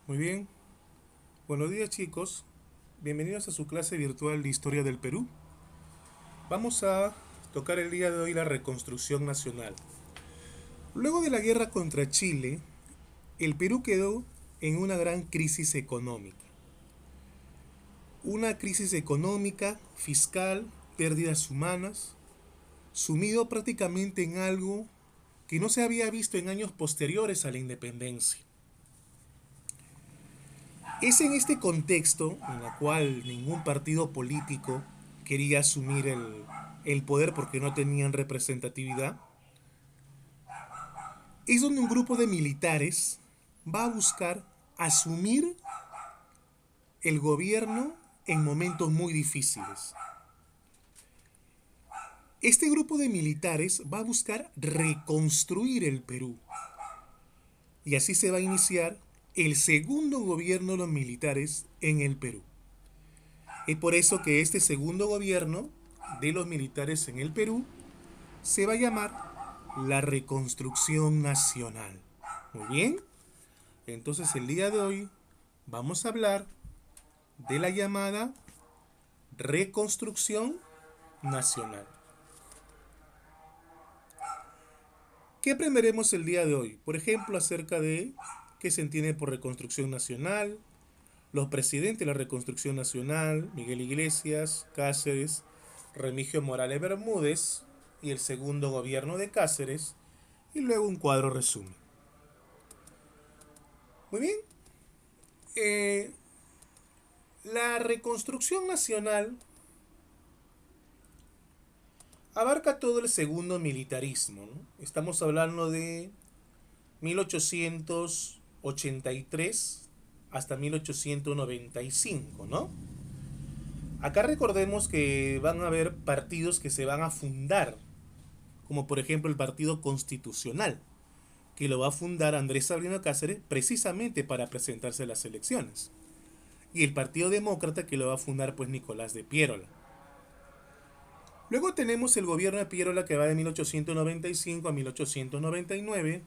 Muy bien, buenos días chicos, bienvenidos a su clase virtual de Historia del Perú. Vamos a tocar el día de hoy la reconstrucción nacional. Luego de la guerra contra Chile, el Perú quedó en una gran crisis económica. Una crisis económica, fiscal, pérdidas humanas, sumido prácticamente en algo que no se había visto en años posteriores a la independencia. Es en este contexto en el cual ningún partido político quería asumir el poder porque no tenían representatividad, es donde un grupo de militares va a buscar asumir el gobierno en momentos muy difíciles. Este grupo de militares va a buscar reconstruir el Perú y así se va a iniciar el segundo gobierno de los militares en el Perú. Es por eso que este segundo gobierno de los militares en el Perú se va a llamar la Reconstrucción Nacional. Muy bien, entonces el día de hoy vamos a hablar de la llamada Reconstrucción Nacional. ¿Qué aprenderemos el día de hoy? Por ejemplo, acerca de qué se entiende por Reconstrucción Nacional, los presidentes de la Reconstrucción Nacional, Miguel Iglesias, Cáceres, Remigio Morales Bermúdez y el segundo gobierno de Cáceres, y luego un cuadro resumen. Muy bien, eh, la Reconstrucción Nacional abarca todo el segundo militarismo, ¿no? Estamos hablando de 1883 hasta 1895, ¿no? Acá recordemos que van a haber partidos que se van a fundar, como por ejemplo el Partido Constitucional, que lo va a fundar Andrés Sabino Cáceres precisamente para presentarse a las elecciones. Y el Partido Demócrata, que lo va a fundar pues Nicolás de Piérola. Luego tenemos el gobierno de Piérola, que va de 1895 a 1899,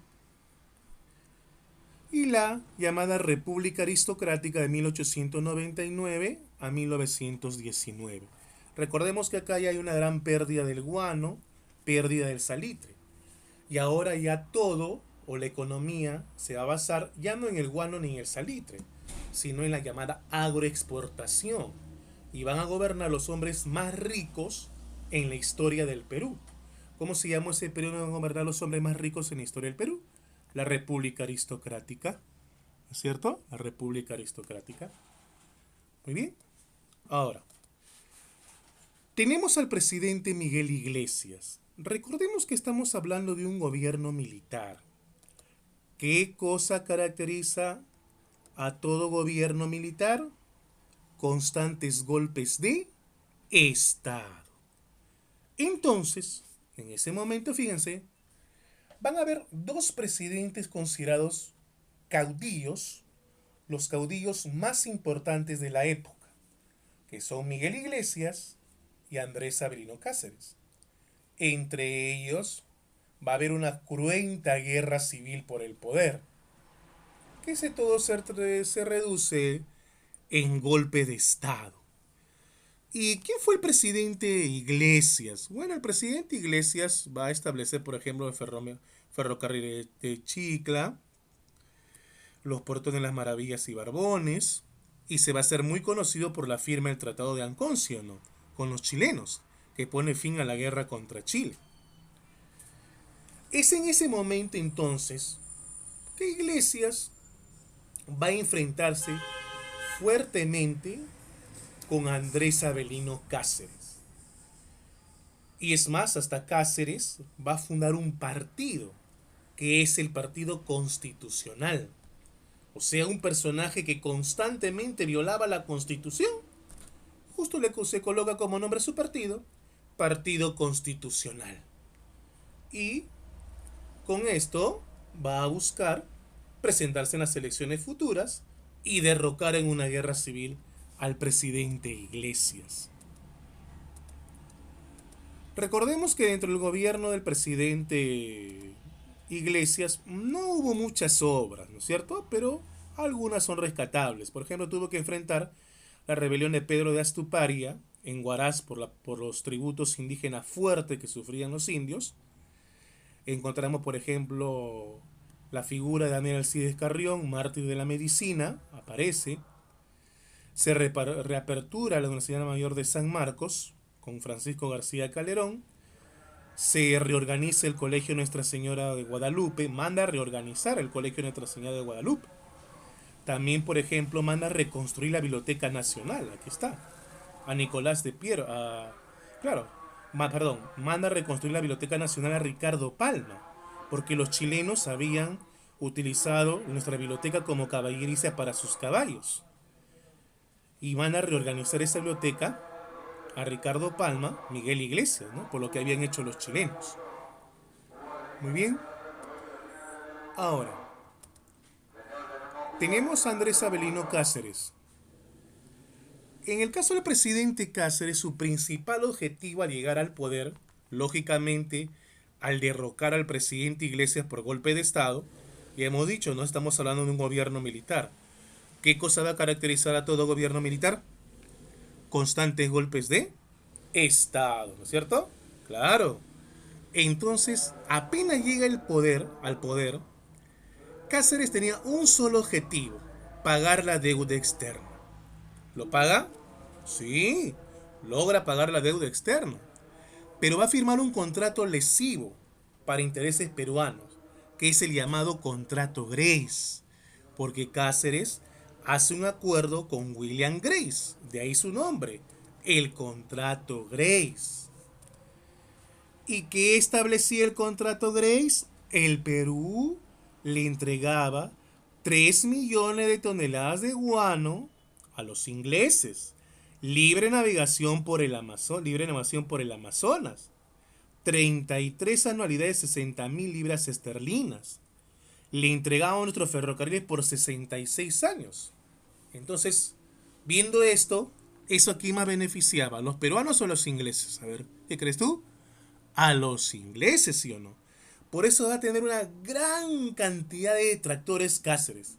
y la llamada República Aristocrática de 1899 a 1919. Recordemos que acá ya hay una gran pérdida del guano, pérdida del salitre. Y ahora ya todo, o la economía, se va a basar ya no en el guano ni en el salitre, sino en la llamada agroexportación. Y van a gobernar los hombres más ricos en la historia del Perú. ¿Cómo se llama ese periodo de gobernar los hombres más ricos en la historia del Perú? La República Aristocrática. ¿No es cierto? La República Aristocrática. Muy bien. Ahora, tenemos al presidente Miguel Iglesias. Recordemos que estamos hablando de un gobierno militar. ¿Qué cosa caracteriza a todo gobierno militar? Constantes golpes de Estado. Entonces, en ese momento, fíjense, van a haber dos presidentes considerados caudillos, los caudillos más importantes de la época, que son Miguel Iglesias y Andrés Sabino Cáceres. Entre ellos va a haber una cruenta guerra civil por el poder, que todo se reduce en golpe de Estado. ¿Y quién fue el presidente Iglesias? Bueno, el presidente Iglesias va a establecer, por ejemplo, el ferrocarril de Chicla, los puertos de las Maravillas y Barbones, y se va a hacer muy conocido por la firma del Tratado de Anconcio, ¿no? Con los chilenos, que pone fin a la guerra contra Chile. Es en ese momento entonces que Iglesias va a enfrentarse fuertemente con Andrés Avelino Cáceres. Y es más, hasta Cáceres va a fundar un partido, que es el Partido Constitucional. O sea, un personaje que constantemente violaba la Constitución. Justo se coloca como nombre a su partido, Partido Constitucional. Y con esto va a buscar presentarse en las elecciones futuras y derrocar en una guerra civil al presidente Iglesias. Recordemos que dentro del gobierno del presidente Iglesias no hubo muchas obras, ¿no es cierto? Pero Algunas son rescatables. Por ejemplo, tuvo que enfrentar la rebelión de Pedro de Astuparia en Huaraz por los tributos indígenas fuertes que sufrían los indios. Encontramos, por ejemplo, la figura de Daniel Alcides Carrión, mártir de la medicina, aparece. Se reapertura la Universidad Mayor de San Marcos con Francisco García Calderón. Se reorganiza el Colegio Nuestra Señora de Guadalupe, manda a reorganizar el Colegio Nuestra Señora de Guadalupe. También, por ejemplo, manda a reconstruir la Biblioteca Nacional, aquí está, a Nicolás de Piero, claro, manda a reconstruir la Biblioteca Nacional a Ricardo Palma, porque los chilenos habían utilizado nuestra biblioteca como caballeriza para sus caballos. Y van a reorganizar esa biblioteca a Ricardo Palma, Miguel Iglesias, ¿no? Por lo que habían hecho los chilenos. Muy bien. Ahora, tenemos a Andrés Avelino Cáceres. En el caso del presidente Cáceres, su principal objetivo al llegar al poder, lógicamente, al derrocar al presidente Iglesias por golpe de Estado, y hemos dicho, no estamos hablando de un gobierno militar. ¿Qué cosa va a caracterizar a todo gobierno militar? Constantes golpes de Estado, ¿no es cierto? Claro. Entonces, apenas llega al poder, Cáceres tenía un solo objetivo: pagar la deuda externa. ¿Lo paga? Sí, logra pagar la deuda externa. Pero va a firmar un contrato lesivo para intereses peruanos, que es el llamado contrato Grace, porque Cáceres hace un acuerdo con William Grace, de ahí su nombre, el contrato Grace. ¿Y qué establecía el contrato Grace? El Perú le entregaba 3 millones de toneladas de guano a los ingleses. Libre navegación por el Amazonas. 33 anualidades, 60.000 libras esterlinas. Le entregaba nuestros ferrocarriles por 66 años. Entonces, viendo esto, ¿eso a quién más beneficiaba? ¿A los peruanos o a los ingleses? A ver, ¿qué crees tú? A los ingleses, ¿sí o no? Por eso va a tener una gran cantidad de detractores Cáceres.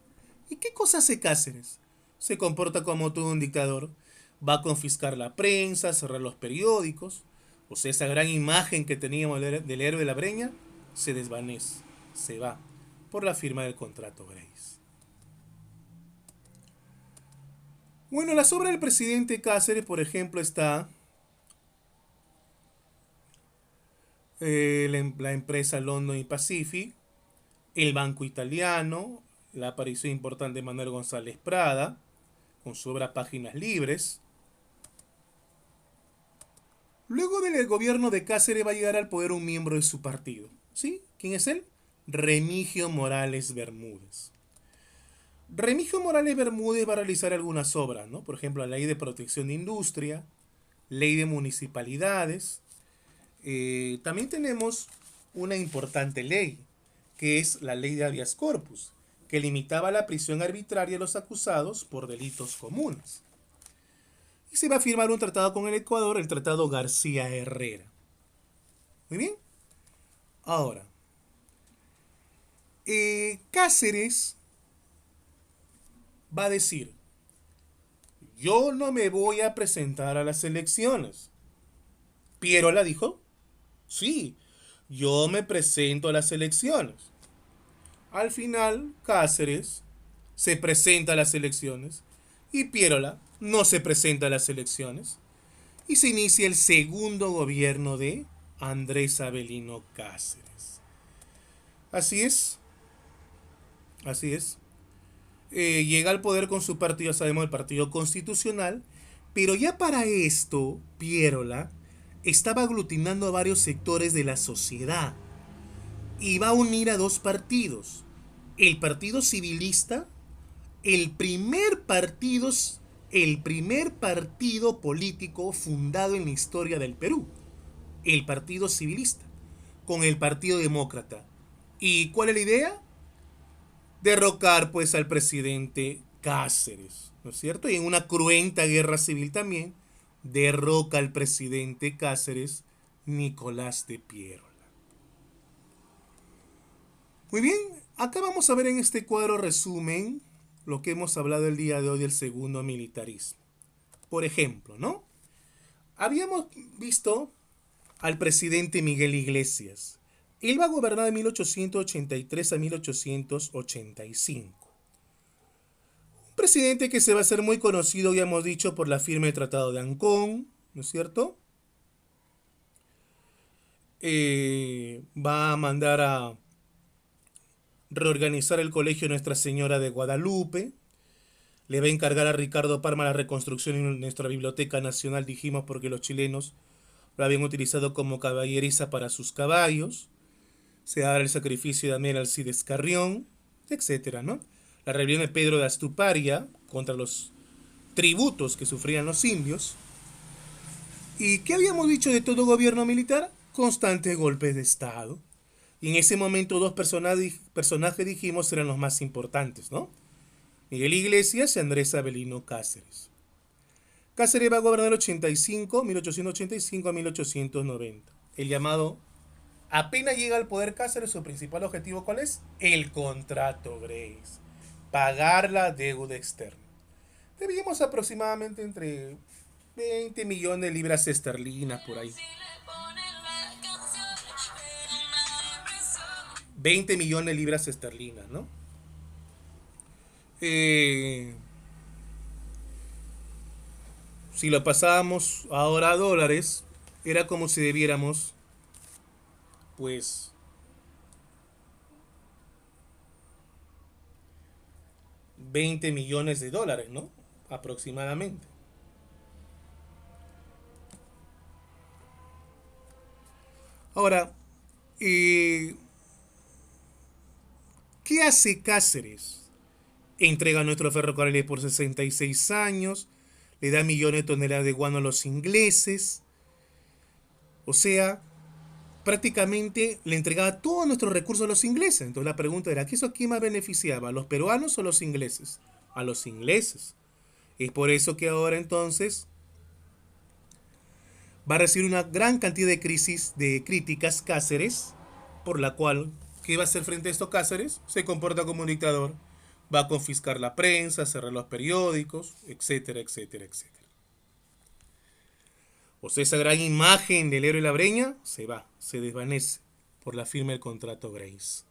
¿Y qué cosa hace Cáceres? Se comporta como todo un dictador. Va a confiscar la prensa, cerrar los periódicos. O sea, esa gran imagen que teníamos del héroe de la Breña se desvanece, se va, por la firma del contrato Grace. Bueno, las obras del presidente Cáceres, por ejemplo, está la empresa London y Pacific, el Banco Italiano, la aparición importante de Manuel González Prada, con su obra Páginas Libres. Luego del gobierno de Cáceres va a llegar al poder un miembro de su partido. ¿Sí? ¿Quién es él? Remigio Morales Bermúdez. Remigio Morales Bermúdez va a realizar algunas obras, ¿no? Por ejemplo, la Ley de Protección de Industria, Ley de Municipalidades. También tenemos una importante ley, que es la Ley de Habeas Corpus, que limitaba la prisión arbitraria de los acusados por delitos comunes. Y se va a firmar un tratado con el Ecuador, el Tratado García Herrera. Muy bien. Ahora, Cáceres va a decir: yo no me voy a presentar a las elecciones. Pierola dijo: sí, yo me presento a las elecciones. Al final, Cáceres se presenta a las elecciones y Pierola no se presenta a las elecciones. Y se inicia el segundo gobierno de Andrés Avelino Cáceres. Así es. Así es. Llega al poder con su partido, sabemos, el Partido Constitucional, pero ya para esto, Pierola estaba aglutinando a varios sectores de la sociedad y va a unir a dos partidos: el Partido Civilista, el primer partido, el primer partido político fundado en la historia del Perú, el Partido Civilista, con el Partido Demócrata. ¿Y cuál es la idea? Derrocar pues al presidente Cáceres, ¿no es cierto? Y en una cruenta guerra civil también derroca al presidente Cáceres, Nicolás de Piérola. Muy bien, acá vamos a ver en este cuadro resumen lo que hemos hablado el día de hoy del segundo militarismo. Por ejemplo, ¿no? Habíamos visto al presidente Miguel Iglesias. Él va a gobernar de 1883 a 1885. Un presidente que se va a hacer muy conocido, ya hemos dicho, por la firma del Tratado de Ancón, ¿no es cierto? Va a mandar a reorganizar el colegio Nuestra Señora de Guadalupe. Le va a encargar a Ricardo Parma la reconstrucción en nuestra Biblioteca Nacional, dijimos, porque los chilenos lo habían utilizado como caballeriza para sus caballos. Se va a dar el sacrificio de Daniel Alcides Carrión, etcétera, ¿no? La rebelión de Pedro de Astuparia contra los tributos que sufrían los indios. ¿Y qué habíamos dicho de todo gobierno militar? Constantes golpes de Estado. Y en ese momento dos personajes dijimos eran los más importantes, ¿no? Miguel Iglesias y Andrés Avelino Cáceres. Cáceres va a gobernar 1885 a 1890. El llamado, apenas llega al poder Cáceres, su principal objetivo, ¿cuál es? El contrato Grace. Pagar la deuda externa. Debíamos aproximadamente entre 20 millones de libras esterlinas por ahí. 20 millones de libras esterlinas, ¿no? Si lo pasábamos ahora a dólares, era como si debiéramos, pues, 20 millones de dólares, ¿no? Aproximadamente. Ahora, ¿qué hace Cáceres? Entrega nuestros ferrocarriles por 66 años, le da millones de toneladas de guano a los ingleses, o sea, prácticamente le entregaba todos nuestros recursos a los ingleses. Entonces la pregunta era, ¿a quién más beneficiaba? ¿A los peruanos o a los ingleses? A los ingleses. Es por eso que ahora entonces va a recibir una gran cantidad de críticas Cáceres, por la cual, ¿qué va a hacer frente a esto Cáceres? Se comporta como un dictador. Va a confiscar la prensa, cerrar los periódicos, etcétera, etcétera, etcétera. O sea, esa gran imagen del héroe de la Breña se desvanece por la firma del contrato Grace.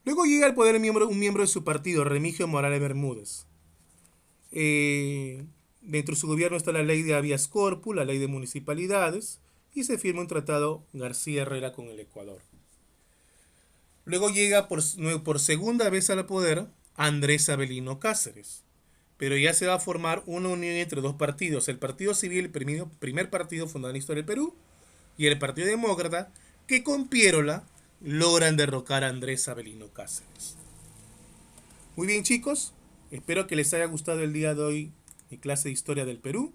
Luego llega al poder un miembro de su partido, Remigio Morales Bermúdez. Dentro de su gobierno está la ley de habeas corpus, la ley de municipalidades, y se firma un tratado García Herrera con el Ecuador. Luego llega por segunda vez al poder Andrés Avelino Cáceres. Pero ya se va a formar una unión entre dos partidos. El Partido Civil, el primer partido fundado en la historia del Perú, y el Partido Demócrata, que con Piérola logran derrocar a Andrés Avelino Cáceres. Muy bien, chicos. Espero que les haya gustado el día de hoy mi clase de historia del Perú.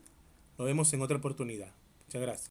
Nos vemos en otra oportunidad. Muchas gracias.